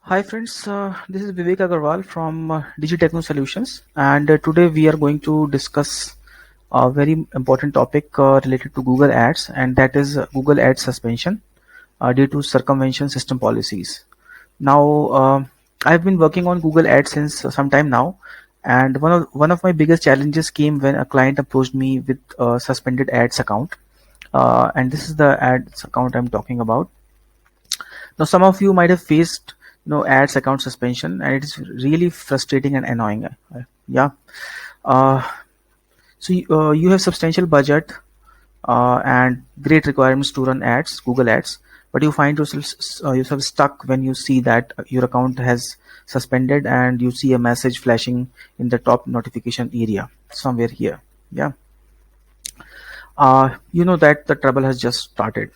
Hi friends, this is Vivek Agarwal from Digitechno Solutions, and today we are going to discuss a very important topic related to Google Ads, and that is Google Ads suspension due to circumvention system policies. Now, I've been working on Google Ads since some time now, and one of my biggest challenges came when a client approached me with a suspended ads account, and this is the ads account I'm talking about. Now, some of you might have faced ads account suspension, and it is really frustrating and annoying. Yeah. Uh, you have substantial budget and great requirements to run ads, Google Ads, but you find yourself stuck when you see that your account has suspended, and you see a message flashing in the top notification area somewhere here. Yeah. You know that the trouble has just started.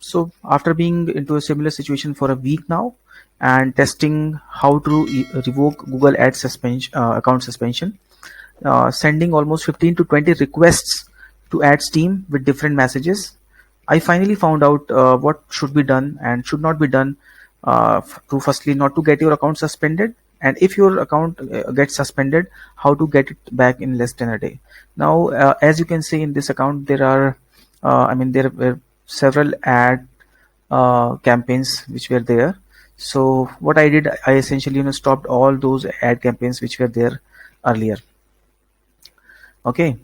So after being into a similar situation for a week now and testing how to revoke Google Ads account suspension, sending almost 15 to 20 requests to ads team with different messages, I finally found out what should be done and should not be done to firstly not to get your account suspended, and if your account gets suspended, how to get it back in less than a day. Now, as you can see in this account, there are there were several ad campaigns which were there. So what I did, I essentially stopped all those ad campaigns which were there earlier. Okay,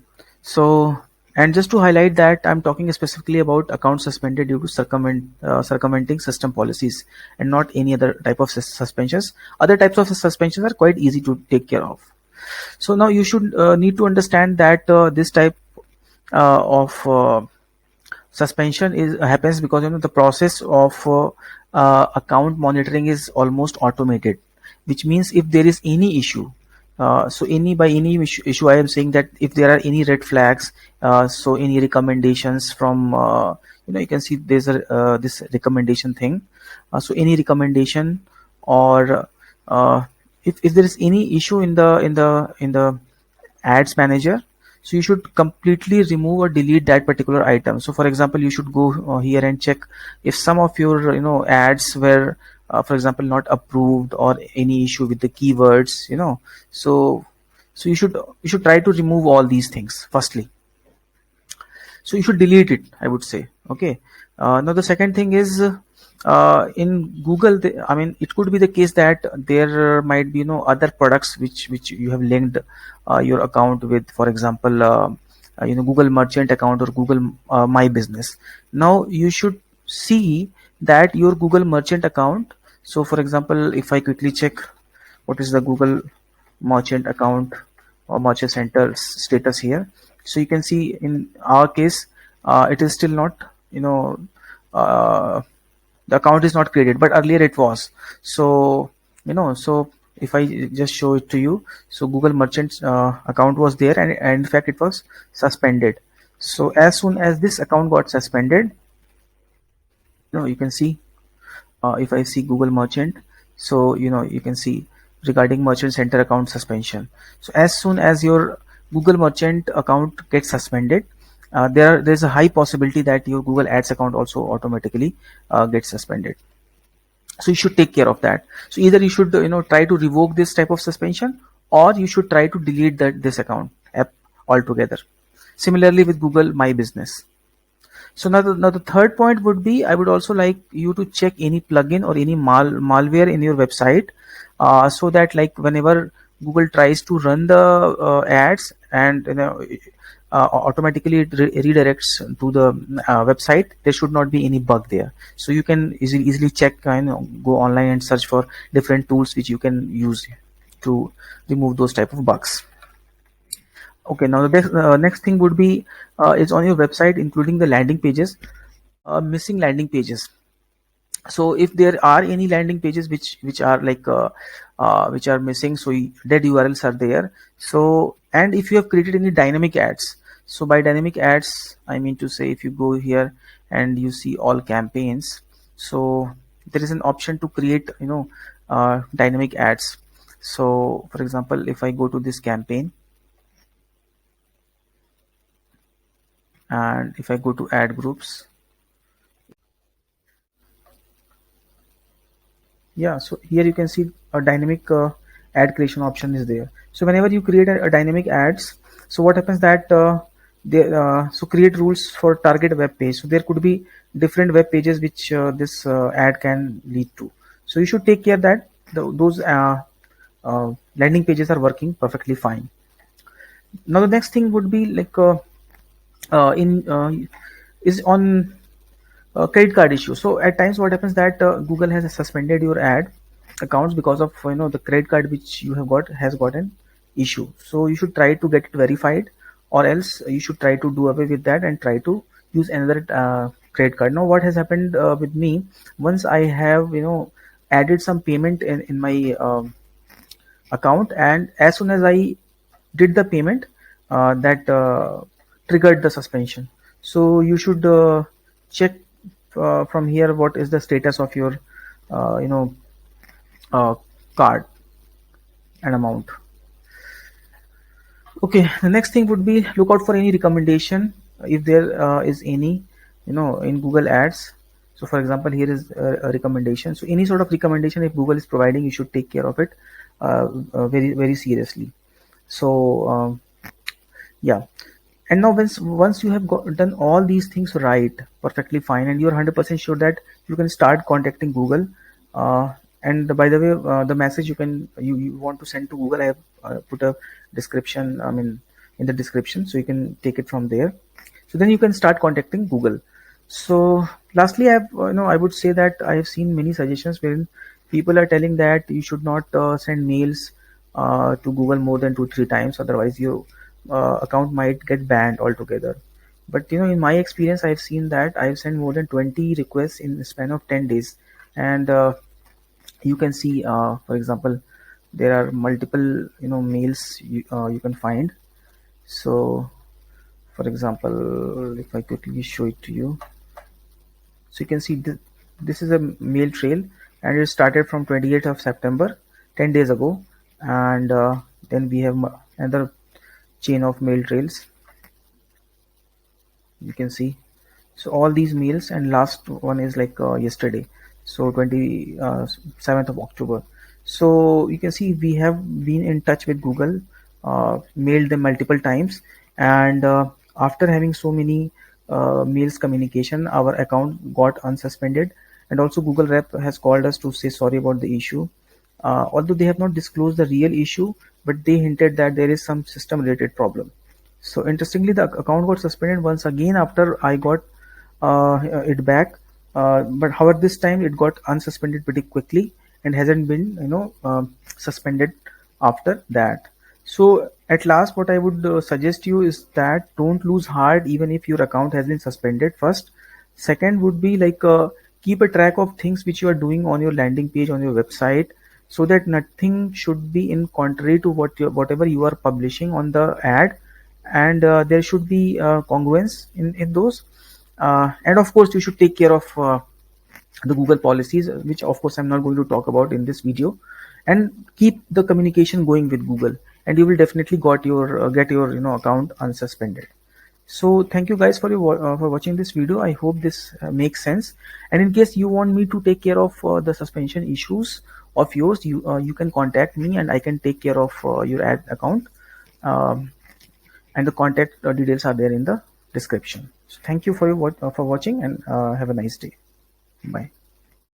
so, and just to highlight that I'm talking specifically about accounts suspended due to circumventing system policies, and not any other type of suspensions. Other types of suspensions are quite easy to take care of. So now you should need to understand that this type of suspension is happens because the process of account monitoring is almost automated, which means if there is any issue, so any by any issue I am saying that if there are any red flags, so any recommendations from you can see there's a this recommendation thing, so any recommendation, or if there is any issue in the ads manager, so you should completely remove or delete that particular item. So for example, you should go here and check if some of your ads were for example not approved, or any issue with the keywords, so you should try to remove all these things firstly. So you should delete it, I would say. Okay. Now the second thing is, in Google, it could be the case that there might be other products which you have linked your account with, for example Google Merchant account or Google My Business. Now you should see that your Google Merchant account. So for example, if I quickly check what is the Google Merchant account or Merchant Center status here, so you can see in our case it is still not, uh, the account is not created, but earlier it was. So so if I just show it to you, so Google Merchant account was there, and in fact it was suspended. So as soon as this account got suspended, you can see, if I see Google Merchant, so you can see regarding Merchant Center account suspension. So as soon as your Google Merchant account gets suspended, there's a high possibility that your Google Ads account also automatically gets suspended. So you should take care of that. So either you should try to revoke this type of suspension, or you should try to delete this account app altogether. Similarly with Google My Business. So now the third point would be, I would also like you to check any plugin or any malware in your website, so that like whenever Google tries to run the ads, and automatically it redirects to the website, there should not be any bug there. So you can easily check, go online and search for different tools which you can use to remove those type of bugs. Okay, now the next thing would be, is on your website, including the landing pages, missing landing pages. So if there are any landing pages which are like which are missing, so dead URLs are there. So, and if you have created any dynamic ads, so by dynamic ads I mean to say, if you go here and you see all campaigns, so there is an option to create dynamic ads. So for example, if I go to this campaign, and if I go to ad groups, Yeah, so here you can see a dynamic ad creation option is there. So whenever you create a dynamic ads, so what happens that so create rules for target web page. So there could be different web pages which this ad can lead to. So you should take care that those landing pages are working perfectly fine. Now the next thing would be like in is on credit card issue. So at times what happens that Google has suspended your ad accounts because of the credit card which you have got has got an issue. So you should try to get it verified, or else you should try to do away with that and try to use another credit card. Now what has happened with me, once I have added some payment in my account, and as soon as I did the payment, that triggered the suspension. So you should check from here what is the status of your you know uh, card and amount. Okay, the next thing would be look out for any recommendation if there is any in Google Ads. So for example, here is a recommendation. So any sort of recommendation if Google is providing, you should take care of it very seriously. So yeah, and now once you have done all these things right, perfectly fine, and you're 100% sure that you can start contacting Google. And by the way, the message you want to send to Google, I have put a description, I mean, in the description, so you can take it from there. So then you can start contacting Google. So lastly, I would say that I have seen many suggestions wherein people are telling that you should not send mails to Google more than 2-3 times, otherwise your account might get banned altogether. But in my experience, I've seen that I've sent more than 20 requests in the span of 10 days, and you can see, for example, there are multiple mails you can find. So for example, if I quickly show it to you, so you can see this is a mail trail, and it started from 28th of September, 10 days ago. And then we have another chain of mail trails, you can see. So all these mails, and last one is like yesterday, so 27th of October. So you can see we have been in touch with Google, mailed them multiple times, and after having so many mails communication, our account got unsuspended. And also Google rep has called us to say sorry about the issue, although they have not disclosed the real issue, but they hinted that there is some system related problem. So interestingly, the account got suspended once again after I got it back. But however, this time it got unsuspended pretty quickly and hasn't been suspended after that. So at last, what I would suggest you is that don't lose heart even if your account has been suspended. First, second would be like keep a track of things which you are doing on your landing page on your website, so that nothing should be in contrary to whatever you are publishing on the ad, and there should be congruence in those. And of course, you should take care of the Google policies, which of course I'm not going to talk about in this video, and keep the communication going with Google, and you will definitely get your account unsuspended. So thank you guys for watching this video. I hope this makes sense. And in case you want me to take care of the suspension issues of yours, you can contact me and I can take care of your ad account. Um, and the contact details are there in the description. So thank you for watching, and have a nice day. Bye.